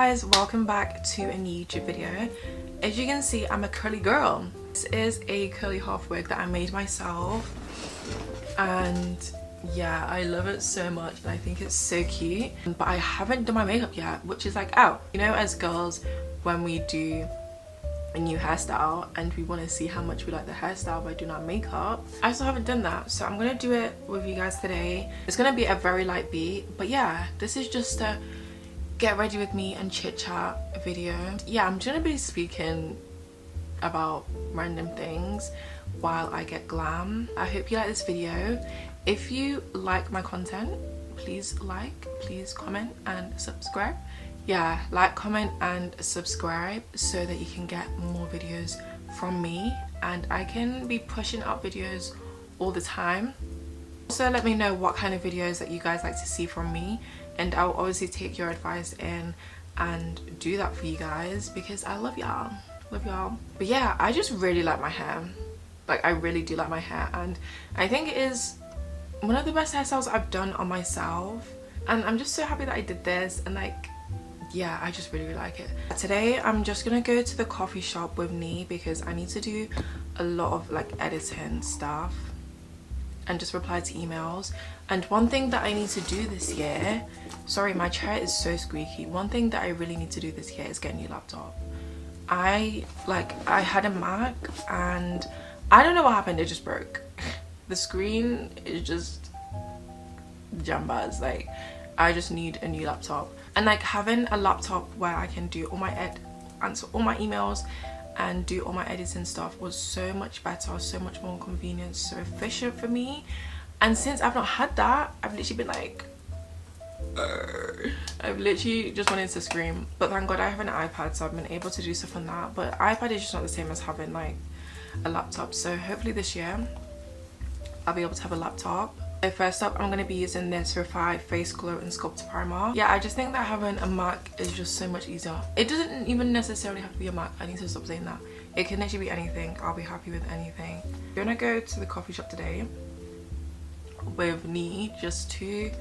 guys, welcome back to a new YouTube video. As you can see, I'm a curly girl. This is a curly half wig that I made myself, and yeah, I love it so much and I think it's so cute. But I haven't done my makeup yet, which is like, oh, you know, as girls, when we do a new hairstyle and we want to see how much we like the hairstyle by doing our makeup, I still haven't done that, so I'm gonna do it with you guys today. It's gonna be a very light beat, but yeah, this is just a get ready with me and chit chat video. Yeah, I'm gonna be speaking about random things while I get glam. I hope you like this video. If you like my content, please like, please comment and subscribe. Yeah, like, comment and subscribe so that you can get more videos from me and I can be pushing out videos all the time. Also, let me know what kind of videos that you guys like to see from me, and I'll obviously take your advice in and do that for you guys because I love y'all. But yeah, I just really like my hair. Like, I really do like my hair, and I think it is one of the best hairstyles I've done on myself, and I'm just so happy that I did this. And like, yeah, I just really like it. Today I'm just gonna go to the coffee shop with Nee because I need to do a lot of like editing stuff and just reply to emails. And one thing that I need to do this year, sorry, my chair is so squeaky. One thing that I really need to do this year is get a new laptop. I had a Mac and I don't know what happened, it just broke. The screen is just jambas. Like, I just need a new laptop. And like, having a laptop where I can do all my answer all my emails and do all my editing stuff was so much better, so much more convenient, so efficient for me. And since I've not had that, I've literally been like, I've literally just wanted to scream. But thank God I have an iPad, so I've been able to do stuff on that. But iPad is just not the same as having like a laptop. So hopefully this year I'll be able to have a laptop. So first up, I'm going to be using this Revive Face Glow and Sculpt Primer. Yeah, I just think that having a Mac is just so much easier. It doesn't even necessarily have to be a Mac. I need to stop saying that. It can actually be anything. I'll be happy with anything. I'm going to go to the coffee shop today with Nee just to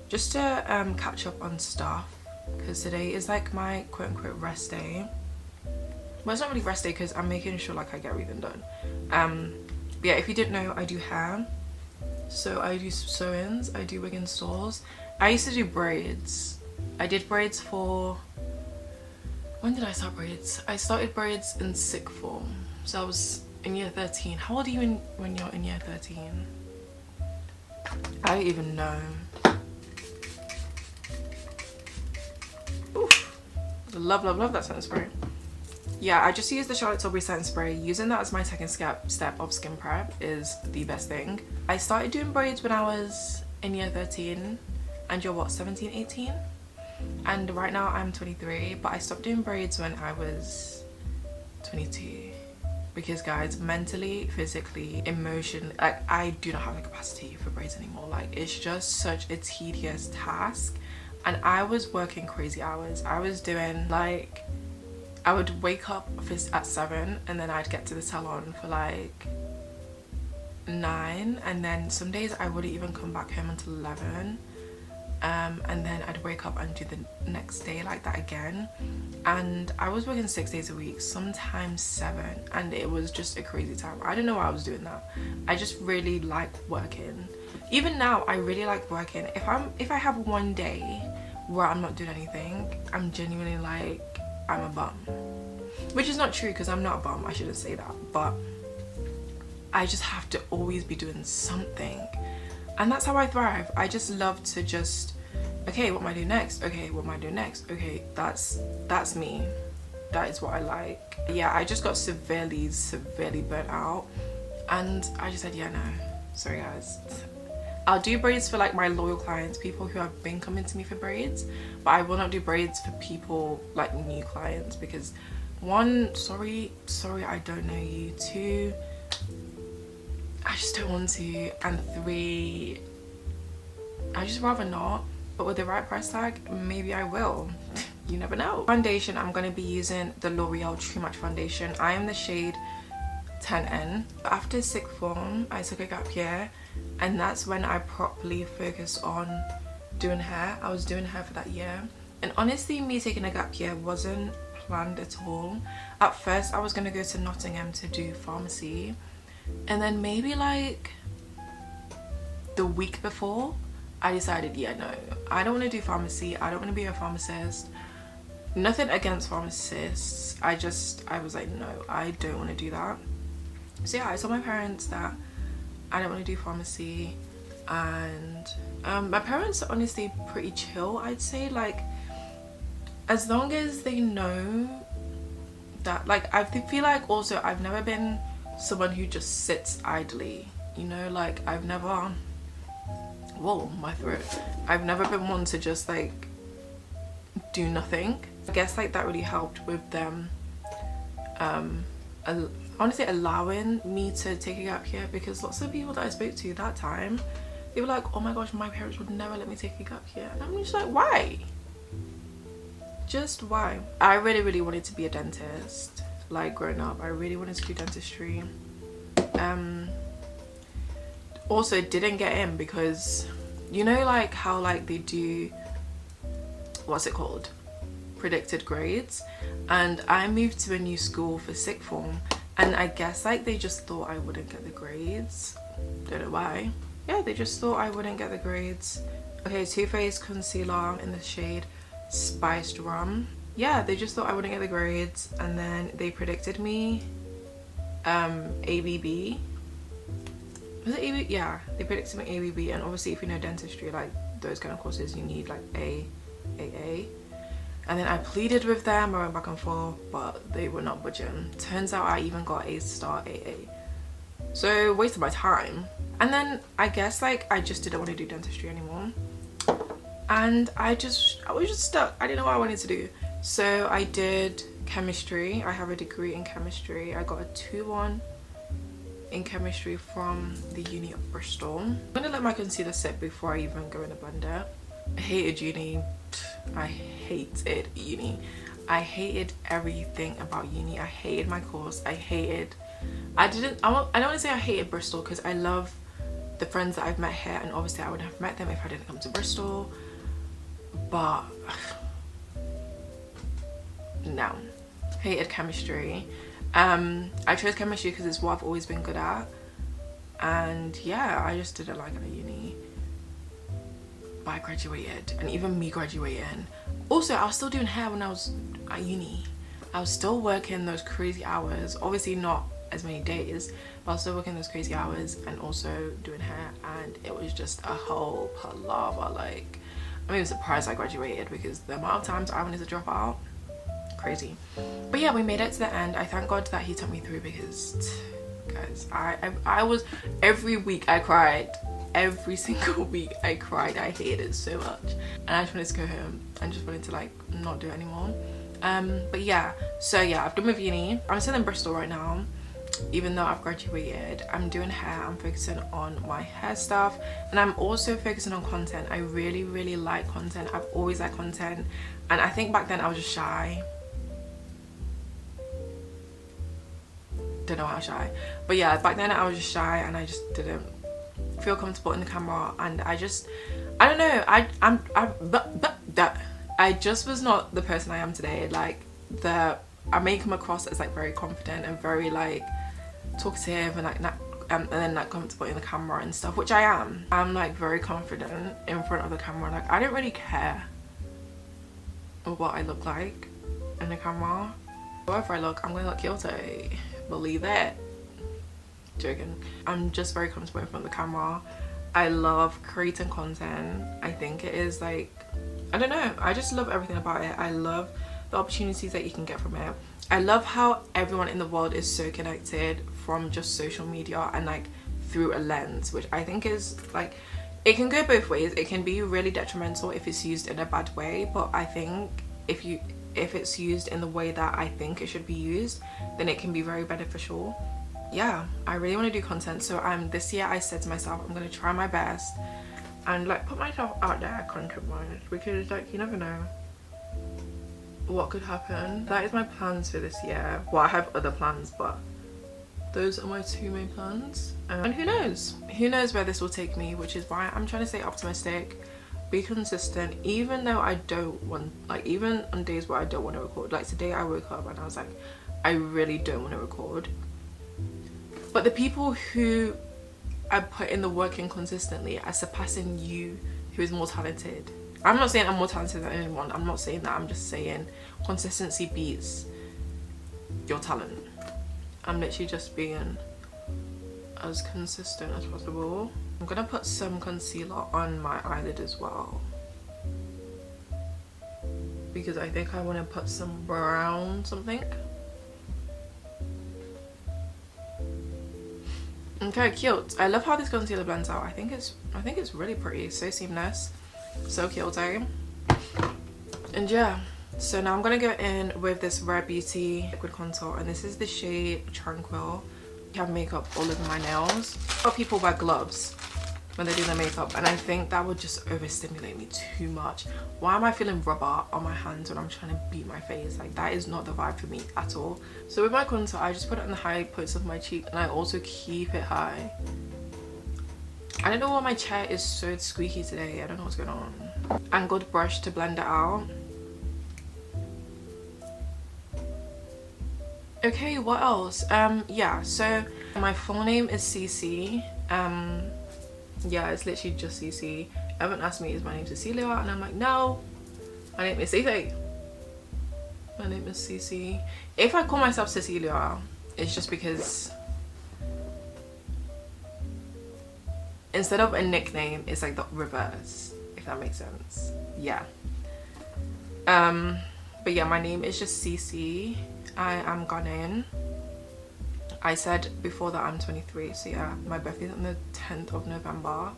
catch up on stuff, because today is like my quote-unquote rest day. Well, it's not really rest day because I'm making sure like I get everything done. But yeah, if you didn't know, I do hair. So I do sew-ins, I do wig installs. I used to do braids. I did braids for... When did I start braids? I started braids in sixth form. So I was in year 13. How old are you when you're in year 13? I don't even know. Oof. Love that setting spray. Yeah, I just used the Charlotte Tilbury setting spray. Using that as my second step of skin prep is the best thing. I started doing braids when I was in year 13, and you're what, 17, 18? And right now I'm 23, but I stopped doing braids when I was 22. Because guys, mentally, physically, emotionally, like, I do not have the capacity for braids anymore. Like, it's just such a tedious task. And I was working crazy hours. I was doing like, I would wake up at 7 and then I'd get to the salon for like 9, and then some days I wouldn't even come back home until 11. And then I'd wake up and do the next day like that again. And I was working 6 days a week, sometimes 7, and it was just a crazy time. I don't know why I was doing that. I just really like working. Even now, I really like working. If I have one day where I'm not doing anything, I'm genuinely like, I'm a bum. Which is not true because I'm not a bum, I shouldn't say that, but I just have to always be doing something, and that's how I thrive. I just love to just, okay, what am I doing next? Okay, what am I doing next? Okay, that's me. That is what I like. Yeah, I just got severely burnt out, and I just said, yeah, no, sorry guys. I'll do braids for like my loyal clients, people who have been coming to me for braids, but I will not do braids for people like new clients because one, sorry I don't know you. 2, I just don't want to, and 3, I just rather not. But with the right price tag, maybe I will. You never know. Foundation, I'm going to be using the L'Oreal True Match foundation. I am the shade 10N. After sixth form, I took a gap year, and that's when I properly focused on doing hair. I was doing hair for that year, And honestly, me taking a gap year wasn't planned at all. At first I was gonna go to Nottingham to do pharmacy, and then maybe like the week before I decided, yeah, no, I don't want to do pharmacy. I don't want to be a pharmacist. Nothing against pharmacists, I was like, no, I don't want to do that. So yeah, I told my parents that I don't want to do pharmacy. And my parents are honestly pretty chill, I'd say. Like, as long as they know that, like, I feel like also I've never been someone who just sits idly, you know, like I've never, whoa, my throat, I've never been one to just like do nothing. I guess like that really helped with them honestly allowing me to take a gap year, because lots of people that I spoke to that time, they were like, oh my gosh, my parents would never let me take a gap year. And I'm just like, why? Just why? I really wanted to be a dentist. Like growing up, I really wanted to do dentistry. Also didn't get in because, you know, like how like they do, what's it called, predicted grades, and I moved to a new school for sixth form, and I guess like they just thought I wouldn't get the grades. Don't know why. Yeah, they just thought I wouldn't get the grades. Okay, Too Faced concealer in the shade Spiced Rum. Yeah, they just thought I wouldn't get the grades, and then they predicted me ABB. Was it ABB? Yeah, they predicted me ABB, and obviously if you know dentistry, like those kind of courses, you need like AA. And then I pleaded with them, I went back and forth, but they were not budging. Turns out I even got A star AA. So wasted my time. And then I guess like I just didn't want to do dentistry anymore. And I was just stuck. I didn't know what I wanted to do. So I did chemistry. I have a degree in chemistry. I got a 2-1 in chemistry from the uni of Bristol. I'm gonna let my concealer sit before I even go in the blender. I hated uni. I hated uni. I hated everything about uni. I hated my course. I don't want to say I hated Bristol, because I love the friends that I've met here, and obviously I wouldn't have met them if I didn't come to Bristol. But no, hated chemistry. I chose chemistry because it's what I've always been good at, and yeah, I just didn't like it at uni. But I graduated, and even me graduating, also I was still doing hair when I was at uni. I was still working those crazy hours, obviously not as many days, but I was still working those crazy hours and also doing hair, and it was just a whole palaver. Like, I'm even surprised I graduated, because the amount of times I wanted to drop out, crazy. But yeah, we made it to the end. I thank God that he took me through, because guys, I was, every week I cried. Every single week I cried. I hated it so much, and I just wanted to go home and just wanted to like not do it anymore. But yeah, so yeah, I've done with uni. I'm still in Bristol right now, even though I've graduated. I'm doing hair. I'm focusing on my hair stuff, and I'm also focusing on content. I really like content. I've always liked content, and I think back then I was just shy. Don't know why I was shy, but yeah, back then I was just shy, and I just didn't feel comfortable in the camera, and I don't know, I just was not the person I am today. Like, I may come across as like very confident and very like talkative and like and then like comfortable in the camera and stuff, which I am. I'm like very confident in front of the camera. Like, I don't really care what I look like in the camera. However I look, I'm gonna look guilty, believe it. Joking. I'm just very comfortable in front of the camera. I love creating content. I think it is like, I don't know, I just love everything about it. I love the opportunities that you can get from it. I love how everyone in the world is so connected from just social media and like through a lens, which I think is like, it can go both ways. It can be really detrimental if it's used in a bad way, but I think if it's used in the way that I think it should be used, then it can be very beneficial. Yeah, I really want to do content. So this year I said to myself, I'm going to try my best and like put myself out there content wise, because like you never know what could happen. That is my plans for this year. Well, I have other plans, but those are my 2 main plans, and who knows where this will take me, which is why I'm trying to stay optimistic, be consistent, even though I don't want, like, even on days where I don't want to record. Like today I woke up and I was like, I really don't want to record. But the people who are putting the work in consistently are surpassing you, who is more talented. I'm not saying I'm more talented than anyone, I'm not saying that, I'm just saying consistency beats your talent. I'm literally just being as consistent as possible. I'm gonna put some concealer on my eyelid as well, because I think I want to put some brown something. Okay, cute. I love how this concealer blends out. I think it's really pretty. So seamless, so cute, eh? And yeah, so now I'm gonna go in with this Rare Beauty liquid contour, and this is the shade Tranquil. I have makeup all over my nails. A lot of people wear gloves when they do their makeup, and I think that would just overstimulate me too much. Why am I feeling rubber on my hands when I'm trying to beat my face? Like, that is not the vibe for me at all. So with my contour, I just put it on the high points of my cheek, and I also keep it high. I don't know why my chair is so squeaky today. I don't know what's going on. Angled brush to blend it out. Okay, what else? Yeah, so my full name is Cece. Yeah, it's literally just Cece. Everyone asked me, is my name Cecilia? And I'm like, no, my name is Cece. My name is Cece. If I call myself Cecilia, it's just because instead of a nickname, it's like the reverse, if that makes sense. Yeah. But yeah, my name is just Cece. I am Ghanaian. I said before that I'm 23, so yeah, my birthday's on the 10th of November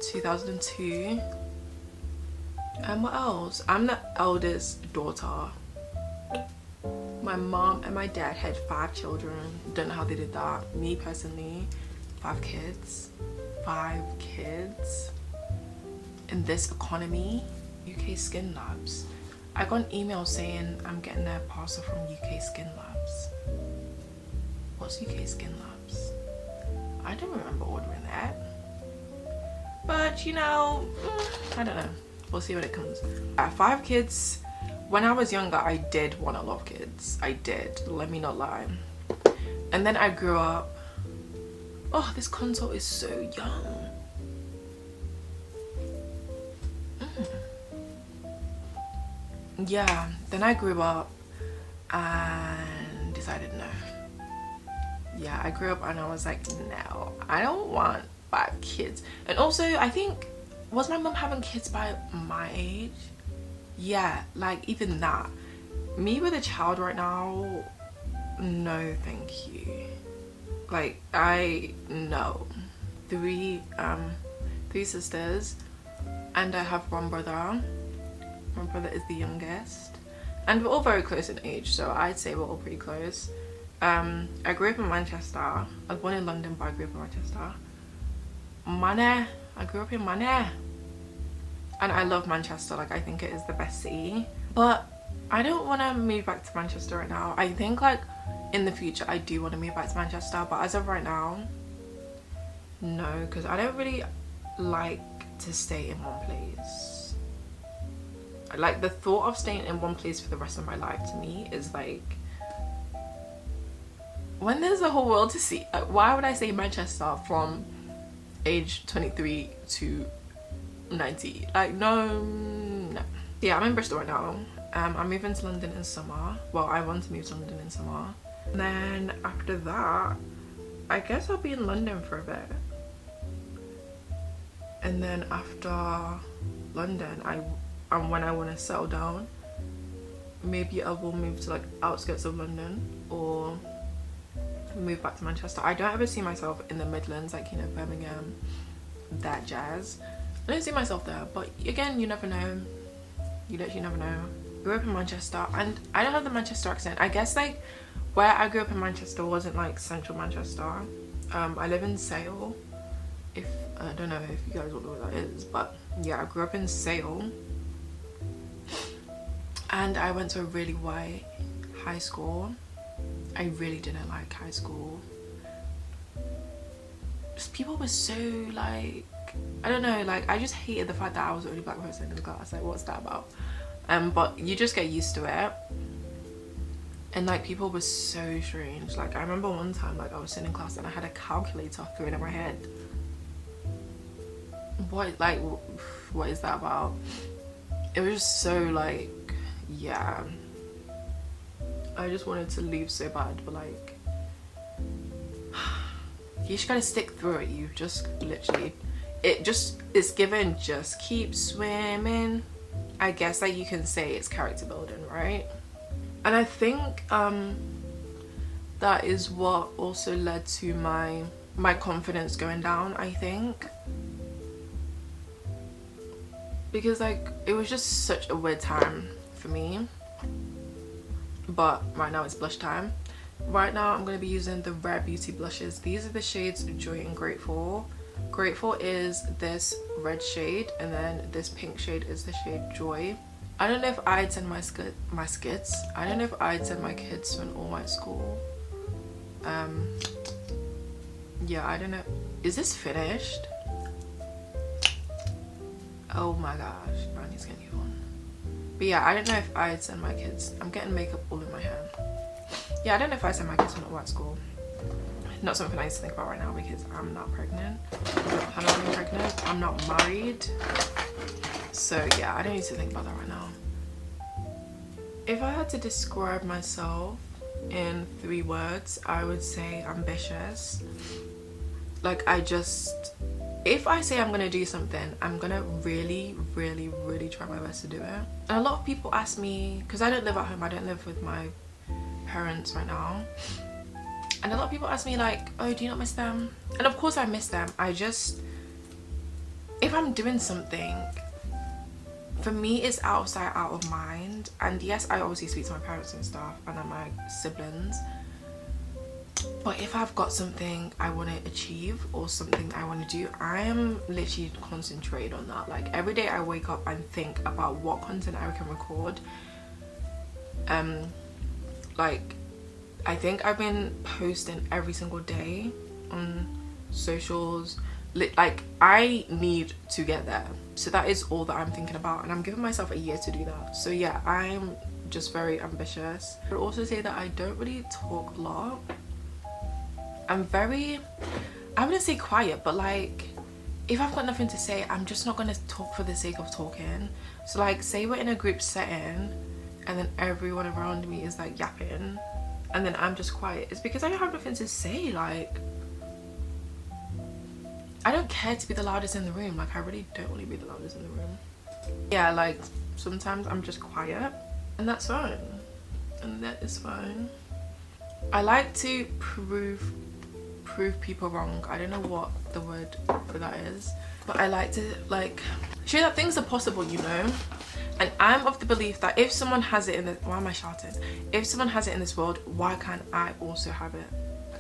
2002. And what else? I'm the eldest daughter. My mom and my dad had 5 children. Don't know how they did that. Me personally, 5 kids. 5 kids in this economy. UK Skin Labs. I got an email saying I'm getting their parcel from UK Skin Labs. What's UK Skin Labs? I don't remember ordering that. But you know, I don't know. We'll see when it comes. 5 kids. When I was younger, I did want a lot of kids. I did, let me not lie. And then I grew up. Oh, this contour is so young. Yeah, then I grew up and decided no. Yeah, I grew up and I was like, no, I don't want 5 kids. And also, I think, was my mom having kids by my age? Yeah, like even that. Me with a child right now, no thank you. Like, no. 3 sisters, and I have 1 brother. My brother is the youngest, and we're all very close in age, so I'd say we're all pretty close. I grew up in Manchester. I was born in London, but I grew up in Manchester. I grew up in Mane, and I love Manchester. Like, I think it is the best city, but I don't want to move back to Manchester right now. I think like in the future I do want to move back to Manchester, but as of right now, no, because I don't really like to stay in one place. Like, the thought of staying in one place for the rest of my life to me is like, when there's a whole world to see, why would I stay in Manchester from age 23 to 90? Like, no. Yeah, I'm in Bristol right now. I'm moving to London in summer. Well, I want to move to London in summer. And then after that, I guess I'll be in London for a bit. And then after London, when I want to settle down, maybe I will move to like outskirts of London or move back to Manchester. I don't ever see myself in the Midlands, like, you know, Birmingham, that jazz. I don't see myself there, but again, you never know. You literally never know. Grew up in Manchester, and I don't have the Manchester accent. I guess like where I grew up in Manchester wasn't like central Manchester. I live in Sale. I don't know if you guys all know what that is, but yeah, I grew up in Sale. And I went to a really white high school. I really didn't like high school. Just people were so like I don't know, like I just hated the fact that I was the only black person in the class. Like, what's that about? But you just get used to it. And like people were so strange. Like I remember one time, like I was sitting in class and I had a calculator thrown in my head. What is that about? It was just so like, yeah, I just wanted to leave so bad, but like you just gotta stick through it. You just literally, it's given just keep swimming. I guess like you can say it's character building, right? And I think that is what also led to my confidence going down, I think. Because like it was just such a weird time for me. But right now it's blush time. Right now I'm going to be using the Rare Beauty blushes. These are the shades Joy and Grateful. Grateful is this red shade, and then this pink shade is the shade Joy. I don't know if I'd send my kids to an all-white school. Yeah, I don't know. Is this finished? Oh my gosh, I need to get a new one. But yeah, I don't know if I'd send my kids. I'm getting makeup all in my hair. Yeah, I don't know if I'd send my kids to an all-white school. Not something I need to think about right now because I'm not pregnant. I'm not even pregnant. I'm not married. So yeah, I don't need to think about that right now. If I had to describe myself in 3 words, I would say ambitious. Like if I say I'm gonna do something, I'm gonna really try my best to do it. And a lot of people ask me, because I don't live at home, I don't live with my parents right now, and a lot of people ask me like, oh, do you not miss them? And of course I miss them. If I'm doing something, for me it's out of sight, out of mind. And yes, I obviously speak to my parents and stuff and my siblings, but if I've got something I want to achieve or something I want to do, I am literally concentrated on that. Like every day I wake up and think about what content I can record. Like I think I've been posting every single day on socials. Like I need to get there, so that is all that I'm thinking about, and I'm giving myself a year to do that. So yeah, I'm just very ambitious. I would also say that I don't really talk a lot. I'm very, I wouldn't say quiet, but like if I've got nothing to say, I'm just not gonna talk for the sake of talking. So like say we're in a group setting and then everyone around me is like yapping and then I'm just quiet, it's because I don't have nothing to say. Like I don't care to be the loudest in the room. Like I really don't want to be the loudest in the room. Yeah, like sometimes I'm just quiet and that's fine, and that is fine. I like to prove people wrong. I don't know what the word for that is, but I like to like show that things are possible, you know. And I'm of the belief that if someone has it in the, why am I shouting? If someone has it in this world, why can't I also have it?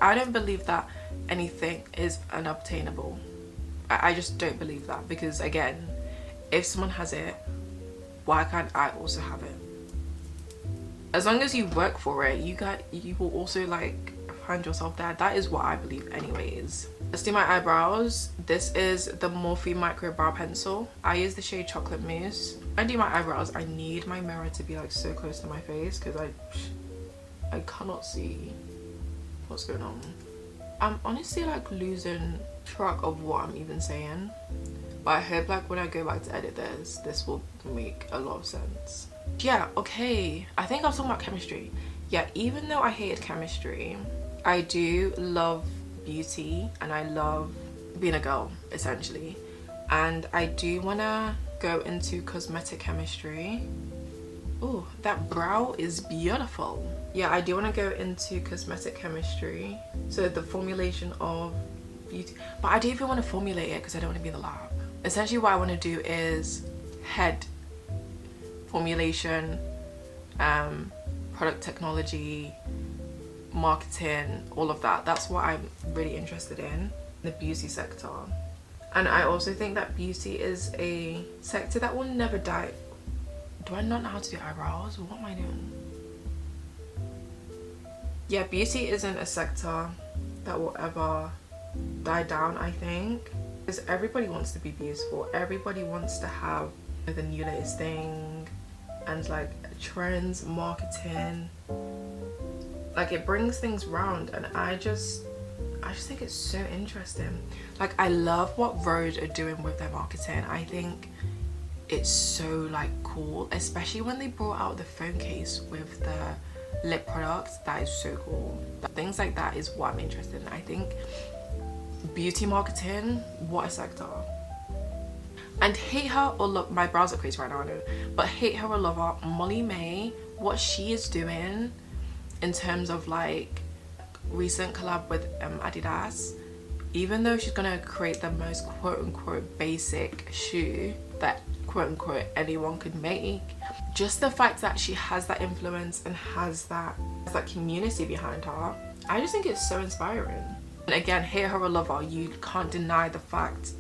I don't believe that anything is unobtainable. I just don't believe that, because again, if someone has it, why can't I also have it? As long as you work for it, you will also like find yourself there. That is what I believe anyways. Let's do my eyebrows. This is the Morphe Micro Brow Pencil. I use the shade Chocolate Mousse. When I do my eyebrows, I need my mirror to be like so close to my face because I cannot see what's going on. I'm honestly like losing track of what I'm even saying, but I hope like when I go back to edit this will make a lot of sense. Yeah, okay, I think I was talking about chemistry. Yeah, even though I hated chemistry, I do love beauty and I love being a girl essentially, and I do want to go into cosmetic chemistry. Oh, that brow is beautiful. Yeah, I do want to go into cosmetic chemistry, so the formulation of beauty, but I don't even want to formulate it because I don't want to be in the lab. Essentially what I want to do is head formulation, product technology, marketing, all of that. That's what I'm really interested in, the beauty sector. And I also think that beauty is a sector that will never die. Do I not know how to do eyebrows? What am I doing? Yeah, beauty isn't a sector that will ever die down, I think. Because everybody wants to be beautiful, everybody wants to have the new latest thing, and like trends, marketing, like it brings things round, and I just think it's so interesting. Like I love what Rode are doing with their marketing. I think it's so like cool, especially when they brought out the phone case with the lip products. That is so cool. Things like that is what I'm interested in. I think beauty marketing, what a sector. And hate her or love, my brows are crazy right now, I know, but hate her or love her, Molly May, what she is doing in terms of like recent collab with Adidas, even though she's gonna create the most quote-unquote basic shoe that quote-unquote anyone could make, just the fact that she has that influence and has that community behind her, I just think it's so inspiring. And again, hate her or love her, you can't deny the fact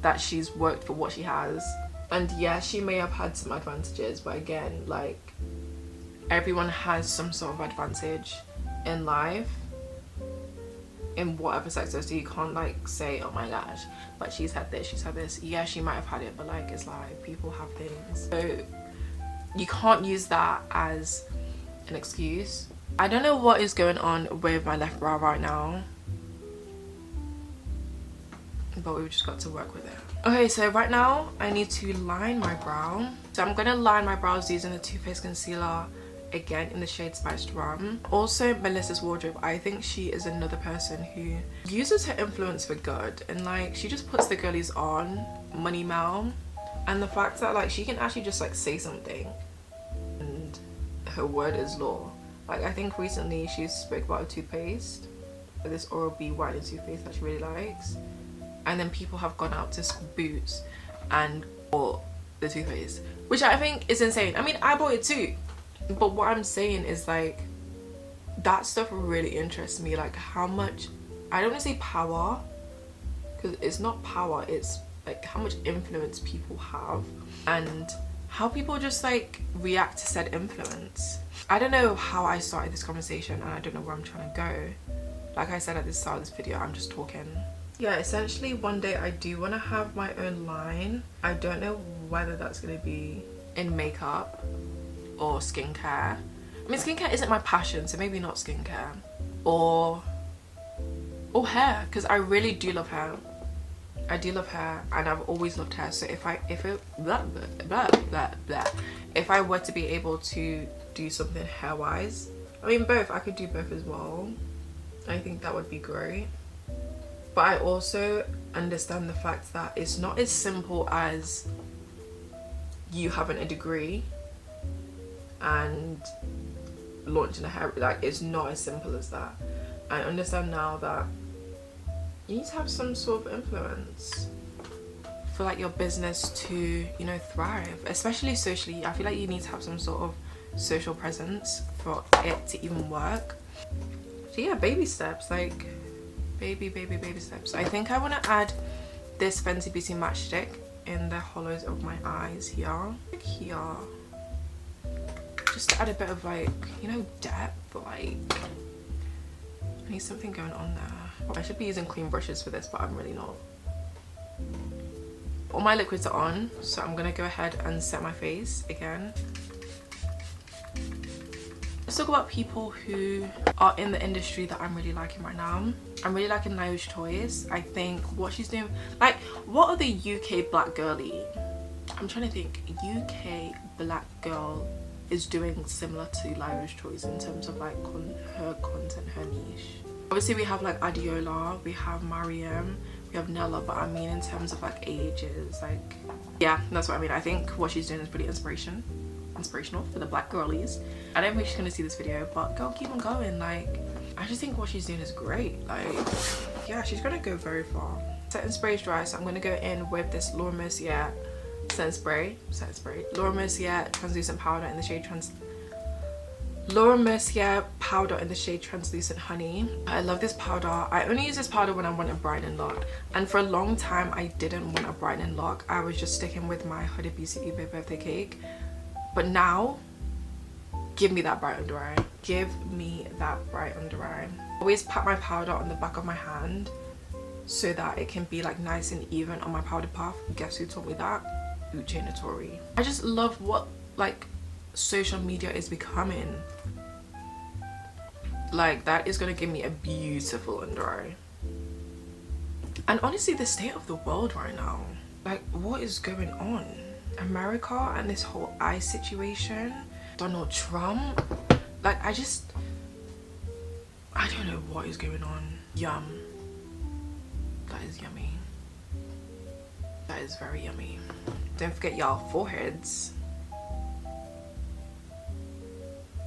that she's worked for what she has. And yeah, she may have had some advantages, but again, like everyone has some sort of advantage in life in whatever sector, so you can't like say, oh my gosh, but she's had this, she's had this. Yeah, she might have had it, but like it's like people have things, so you can't use that as an excuse. I don't know what is going on with my left brow right now, but we've just got to work with it. Okay, so right now I need to line my brow. So I'm gonna line my brows using the Too Faced concealer, again in the shade Spiced Rum. Also Melissa's Wardrobe, I think she is another person who uses her influence for good, and like she just puts the girlies on, Money Mel, and the fact that like she can actually just like say something and her word is law. Like I think recently she spoke about a toothpaste, this Oral-B whitening toothpaste that she really likes, and then people have gone out to Boots and bought the toothpaste, which I think is insane. I mean, I bought it too, but what I'm saying is like that stuff really interests me, like how much, I don't want to say power, because it's not power, it's like how much influence people have and how people just like react to said influence. I don't know how I started this conversation, and I don't know where I'm trying to go. Like I said at the start of this video, I'm just talking. Yeah, essentially one day I do want to have my own line. I don't know whether that's going to be in makeup or skincare. I mean, skincare isn't my passion, so maybe not skincare. Or hair, because I really do love hair. I do love hair, and I've always loved hair. So if I were to be able to do something hair wise, I mean both, I could do both as well. I think that would be great. But I also understand the fact that it's not as simple as you having a degree and launching a hair, like it's not as simple as that. I understand now that you need to have some sort of influence for like your business to, you know, thrive, especially socially. I feel like you need to have some sort of social presence for it to even work. So yeah, baby steps, like baby steps. I think I want to add this Fenty Beauty matchstick in the hollows of my eyes here, like here, just to add a bit of like, you know, depth. Like I need something going on there. I should be using clean brushes for this, but I'm really not. All my liquids are on, so I'm gonna go ahead and set my face again. Let's talk about people who are in the industry that I'm really liking right now. I'm really liking Naosh Toys. I think what she's doing, like, what are the UK black girly? I'm trying to think. UK black girl is doing similar to Naosh Toys in terms of like her content, her niche. Obviously we have like Adiola, we have Mariam, we have Nella, but I mean in terms of like ages, like, yeah, that's what I mean. I think what she's doing is pretty inspirational for the black girlies. I don't think she's gonna see this video, but girl, keep on going. Like, I just think what she's doing is great. Like, yeah, she's gonna go very far. Setting spray is dry, so I'm gonna go in with this Laura Mercier setting spray. Laura Mercier translucent powder in the shade Translucent Honey. I love this powder. I only use this powder when I want a brightening look, and for a long time I didn't want a brightening look. I was just sticking with my Huda Beauty Ube birthday cake, but now give me that bright under eye. Give me that bright under eye. Always pat my powder on the back of my hand so that it can be like nice and even on my powder puff. Guess who taught me that? Uche Natori. I just love what like social media is becoming. Like, that is gonna give me a beautiful under eye. And honestly, the state of the world right now, like, what is going on? America and this whole eye situation, Donald Trump, like, I don't know what is going on. Yum. That is yummy. That is very yummy. Don't forget y'all foreheads.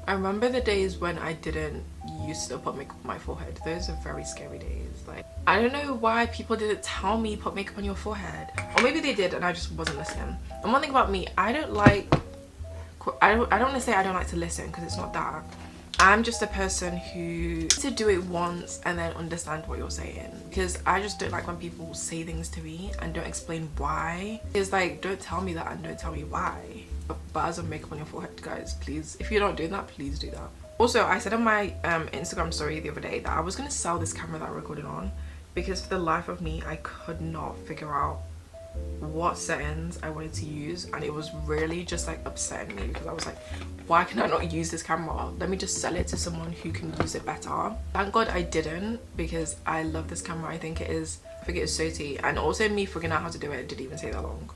I remember the days when I didn't used to put makeup on my forehead. Those are very scary days. Like, I don't know why people didn't tell me put makeup on your forehead, or maybe they did and I just wasn't listening. And one thing about me, I don't want to say I don't like to listen, because it's not that. I'm just a person who needs to do it once and then understand what you're saying, because I just don't like when people say things to me and don't explain why. It's like, don't tell me that and don't tell me why. But bars of makeup on your forehead, guys, please, if you're not doing that, please do that. Also, I said on my Instagram story the other day that I was going to sell this camera that I recorded on, because for the life of me I could not figure out what settings I wanted to use, and it was really just like upsetting me, because I was like, why can I not use this camera? Let me just sell it to someone who can use it better. Thank God I didn't, because I love this camera. I think it's so tea, and also me figuring out how to do it didn't even take that long.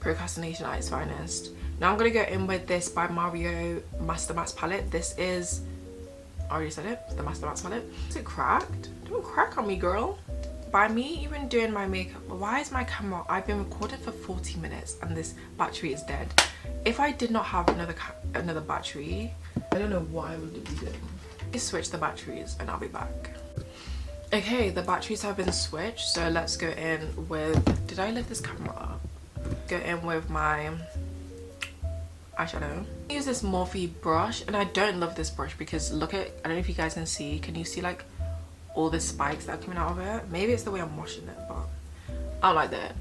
Procrastination at its finest. Now I'm gonna go in with this by Mario Master Matte palette. This is, I already said it, the Master Matte palette. Is it cracked? Don't crack on me, girl. By me even doing my makeup, why is my camera, I've been recording for 40 minutes and this battery is dead. If I did not have another battery, I don't know what I would be doing. Let's switch the batteries and I'll be back. Okay, the batteries have been switched, so let's go in with, did I lift this camera up? Go in with my eyeshadow. I use this Morphe brush, and I don't love this brush because look at, I don't know if you guys can see, you see like all the spikes that are coming out of it? Maybe it's the way I'm washing it, but I don't like that.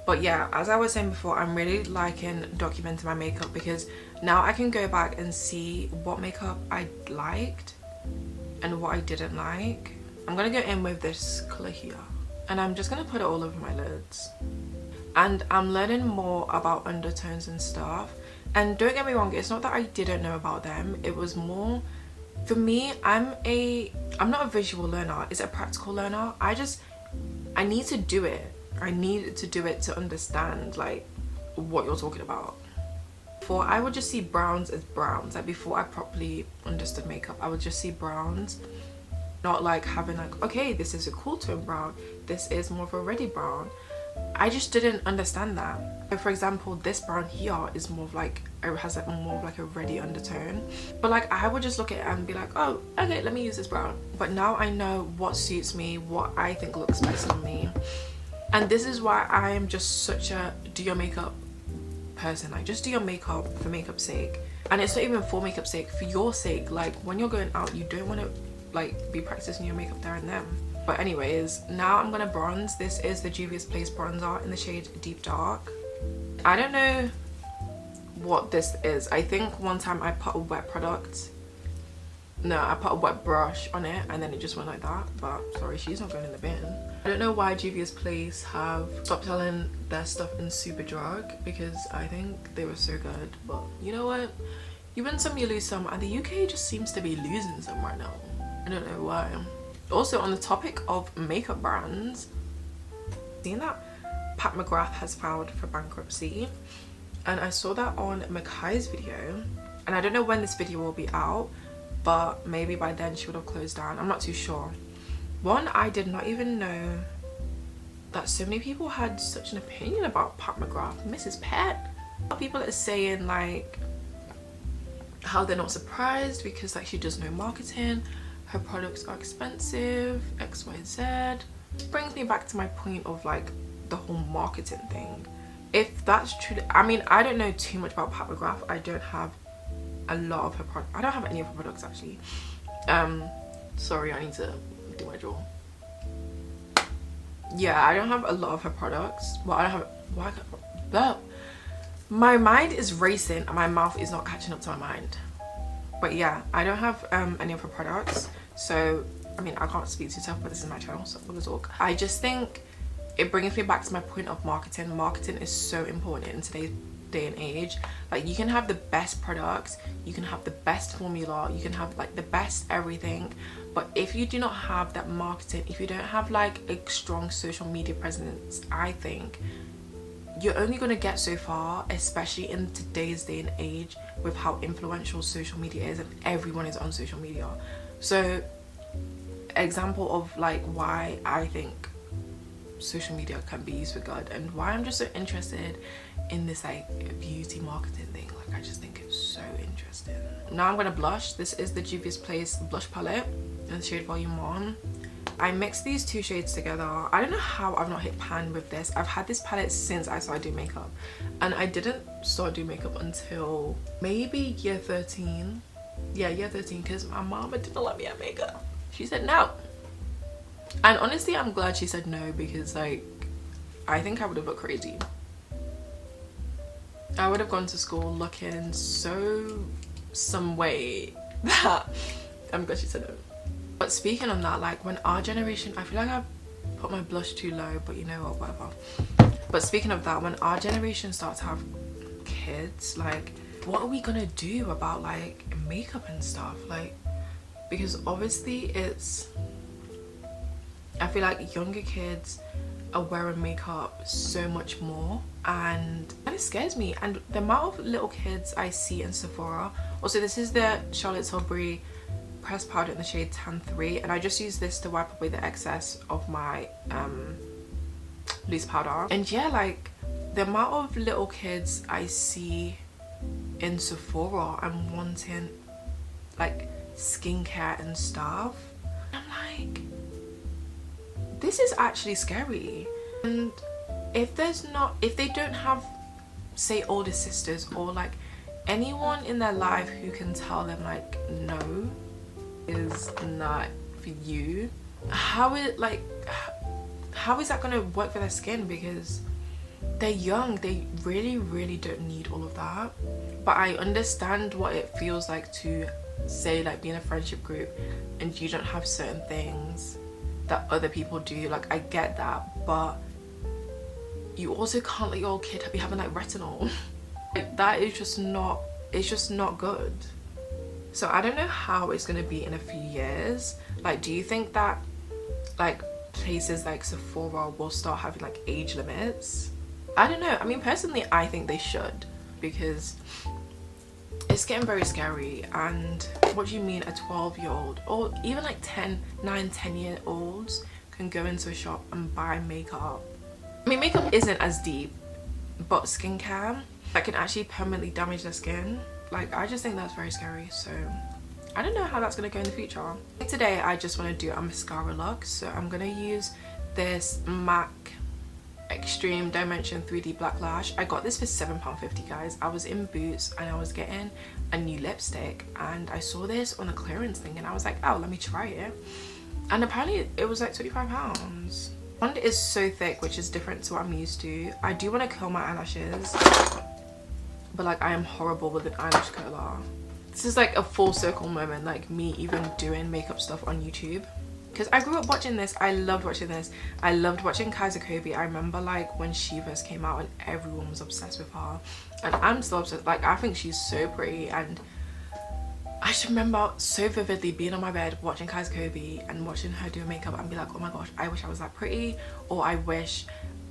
But yeah, as I was saying before, I'm really liking documenting my makeup, because now I can go back and see what makeup I liked and what I didn't like. I'm gonna go in with this color here, and I'm just gonna put it all over my lids. And I'm learning more about undertones and stuff, and don't get me wrong, it's not that I didn't know about them. It was more, for me, I'm not a visual learner, it's a practical learner. I need to do it. I need to do it to understand like what you're talking about. Before, I would just see browns as browns. Like, before I properly understood makeup, I would just see browns, not like having like, okay, this is a cool tone brown, this is more of a reddy brown. I just didn't understand that. So for example, this brown here is more of like, it has like more of like a reddy undertone, but like I would just look at it and be like, oh, okay, let me use this brown. But now I know what suits me, what I think looks best on me. And this is why I am just such a do your makeup person. Like, just do your makeup for makeup's sake. And it's not even for makeup's sake, for your sake. Like, when you're going out, you don't want to like be practicing your makeup there and then. But anyways, now I'm gonna bronze. This is the Juvia's Place bronzer in the shade Deep Dark. I don't know what this is. I think one time I put a wet product, no, I put a wet brush on it and then it just went like that. But sorry, she's not going in the bin. I don't know why Juvia's Place have stopped selling their stuff in Superdrug, because I think they were so good. But you know what, you win some, you lose some, and the UK just seems to be losing some right now. I don't know why. Also, on the topic of makeup brands, seen that Pat McGrath has filed for bankruptcy, and I saw that on Makai's video, and I don't know when this video will be out, but maybe by then she would have closed down. I'm not too sure. One, I did not even know that so many people had such an opinion about Pat McGrath, Mrs. Pet. A lot of people are saying like how they're not surprised because like she does no marketing, her products are expensive, XYZ. Brings me back to my point of like the whole marketing thing. If that's true, I mean, I don't know too much about Pat McGrath. I don't have a lot of her products. I don't have any of her products actually. Sorry, I need to do my jaw. Yeah, I don't have a lot of her products. Well, I don't have, why can't, my mind is racing and my mouth is not catching up to my mind. But yeah, I don't have any of her products, so I mean, I can't speak to yourself, but this is my channel, so I'm gonna talk. I just think it brings me back to my point of marketing. Marketing is so important in today's day and age. Like, you can have the best products, you can have the best formula, you can have like the best everything, but if you do not have that marketing, if you don't have like a strong social media presence, I think you're only going to get so far, especially in today's day and age with how influential social media is, and everyone is on social media. So example of like why I think social media can be used for good, and why I'm just so interested in this like beauty marketing thing. Like, I just think it's so interesting. Now I'm gonna blush. This is the Juvia's Place blush palette in the shade Volume 1. I mixed these two shades together. I don't know how I've not hit pan with this. I've had this palette since I started doing makeup, and I didn't start doing makeup until maybe year 13. Yeah, year 13, because my mama didn't let me have makeup. She said no. And honestly, I'm glad she said no, because like, I think I would have looked crazy. I would have gone to school looking so some way that I'm glad she said no. But speaking on that, like, when our generation, I feel like I put my blush too low, but you know what, whatever. But speaking of that, when our generation starts to have kids, like, what are we gonna do about like makeup and stuff? Like, because obviously it's, I feel like younger kids are wearing makeup so much more, and it scares me. And the amount of little kids I see in Sephora. Also, this is the Charlotte Tilbury pressed powder in the shade Tan 3, and I just use this to wipe away the excess of my loose powder. And yeah, like, the amount of little kids I see in Sephora and wanting like skincare and stuff, I'm like, this is actually scary. And if they don't have, say, older sisters or like anyone in their life who can tell them like, no, is not for you, how is that gonna work for their skin? Because they're young, they really don't need all of that. But I understand what it feels like to, say, like, be in a friendship group and you don't have certain things that other people do. Like, I get that, but you also can't let your old kid be having like retinol. Like, that is just not, it's just not good. So I don't know how it's gonna be in a few years. Like, do you think that like places like Sephora will start having like age limits? I don't know. I mean, personally, I think they should, because it's getting very scary. And what do you mean a 12-year-old or even like 9-10-year-olds can go into a shop and buy makeup? I mean, makeup isn't as deep, but skincare that can actually permanently damage their skin, like, I just think that's very scary. So I don't know how that's gonna go in the future. Today I just want to do a mascara look, so I'm gonna use this MAC Extreme Dimension 3D Black Lash. I got this for £7.50, guys. I was in Boots and I was getting a new lipstick, and I saw this on a clearance thing, and I was like, oh, let me try it. And apparently it was like £25. One is so thick, which is different to what I'm used to. I do want to curl my eyelashes, but like, I am horrible with an eyelash curler. This is like a full circle moment, like me even doing makeup stuff on YouTube, because I grew up watching this. I loved watching this. I loved watching Kaiser Kobe. I remember like when she first came out and everyone was obsessed with her, and I'm still obsessed. Like, I think she's so pretty, and I just remember so vividly being on my bed watching Kaiser Kobe and watching her do makeup and be like, oh my gosh, I wish I was that pretty, or I wish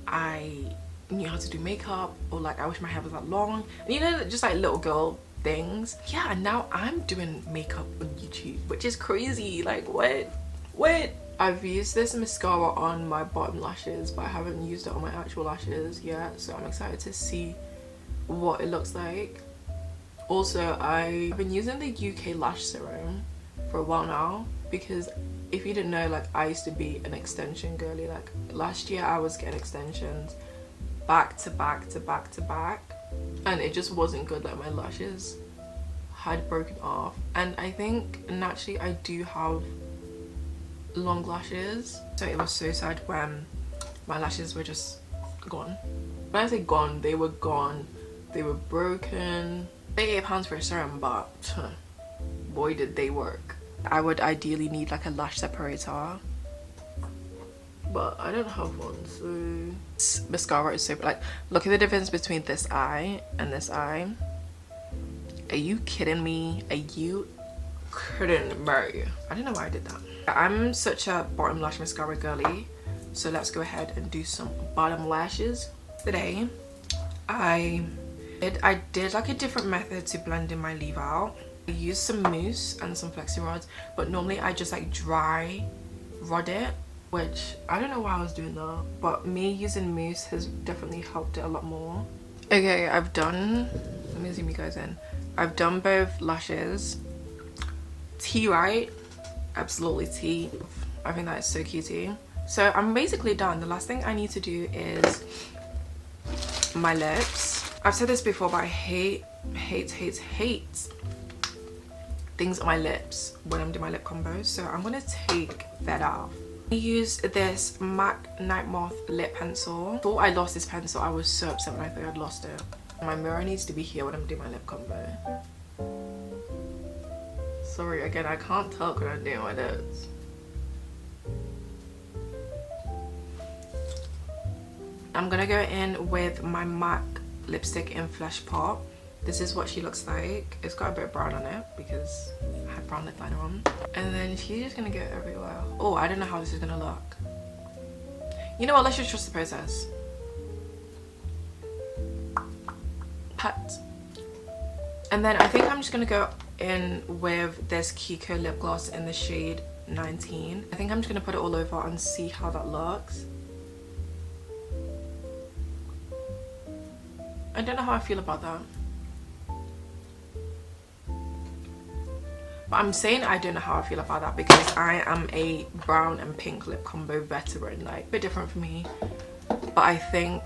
I knew how to do makeup, or like, I wish my hair was that long, and you know, just like little girl things. Yeah, and now I'm doing makeup on YouTube, which is crazy. Like, what? I've used this mascara on my bottom lashes, but I haven't used it on my actual lashes yet, so I'm excited to see what it looks like. Also, I've been using the UK lash serum for a while now, because if you didn't know, like, I used to be an extension girly. Like, last year I was getting extensions back to back, and it just wasn't good. Like, my lashes had broken off, and I think naturally I do have long lashes, so it was so sad when my lashes were just gone. When I say gone, they were broken. £88 for a serum, but boy did they work. I would ideally need like a lash separator, but I don't have one. So this mascara is super, like, look at the difference between this eye and this eye. Are you kidding me? Are you kidding me? I don't know why I did that. I'm such a bottom lash mascara girly, so let's go ahead and do some bottom lashes. Today I did like a different method to blend in my leave out. I used some mousse and some flexi rods, but normally I just like dry rod it, which I don't know why I was doing that, but me using mousse has definitely helped it a lot more. Okay, I've done, let me zoom you guys in. I've done both lashes. Tea, right? Absolutely tea. I think that is so cutie. So I'm basically done. The last thing I need to do is my lips. I've said this before, but I hate things on my lips when I'm doing my lip combos. So I'm gonna take that off. I use this MAC Night Moth lip pencil. I thought I lost this pencil. I was so upset when I thought I'd lost it. My mirror needs to be here when I'm doing my lip combo. Sorry, again, I can't talk when I'm doing my lips. I'm gonna go in with my MAC lipstick in Flesh Pop. This is what she looks like. It's got a bit of brown on it because I had brown lip liner on. And then she's just gonna go everywhere. Oh, I don't know how this is gonna look. You know what, let's just trust the process. Pat. And then I think I'm just gonna go in with this Kiko lip gloss in the shade 19. I think I'm just gonna put it all over and see how that looks. I don't know how I feel about that. But I'm saying I don't know how I feel about that because I am a brown and pink lip combo veteran, like a bit different for me. But I think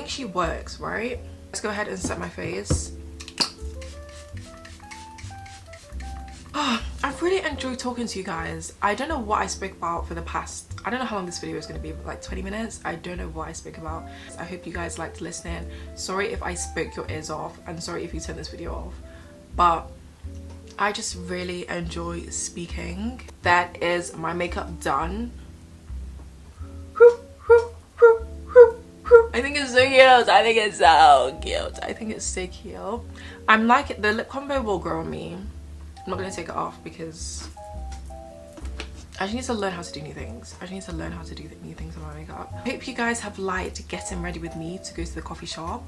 she works, right? Let's go ahead and set my face. I've really enjoyed talking to you guys. I don't know what I spoke about for the past, I don't know how long this video is going to be, like 20 minutes. I don't know what I spoke about. I hope you guys liked listening. Sorry if I spoke your ears off, and sorry if you turned this video off, but I just really enjoy speaking. That is my makeup done. I think it's so cute. I think it's so cute. I think it's so cute. I'm like, the lip combo will grow on me. I'm not going to take it off because I just need to learn how to do new things. I just need to learn how to do new things with my makeup. I hope you guys have liked getting ready with me to go to the coffee shop.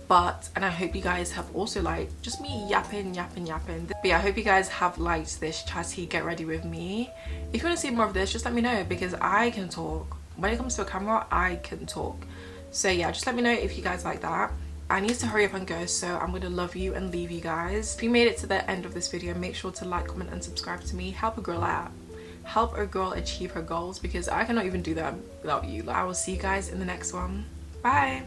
And I hope you guys have also liked just me yapping. But yeah, I hope you guys have liked this chatty get ready with me. If you want to see more of this, just let me know because I can talk. When it comes to a camera, I can talk. So yeah, just let me know if you guys like that. I need to hurry up and go, so I'm gonna love you and leave you guys. If you made it to the end of this video, make sure to like, comment and subscribe to me. Help a girl out. Help a girl achieve her goals because I cannot even do that without you. I will see you guys in the next one. Bye.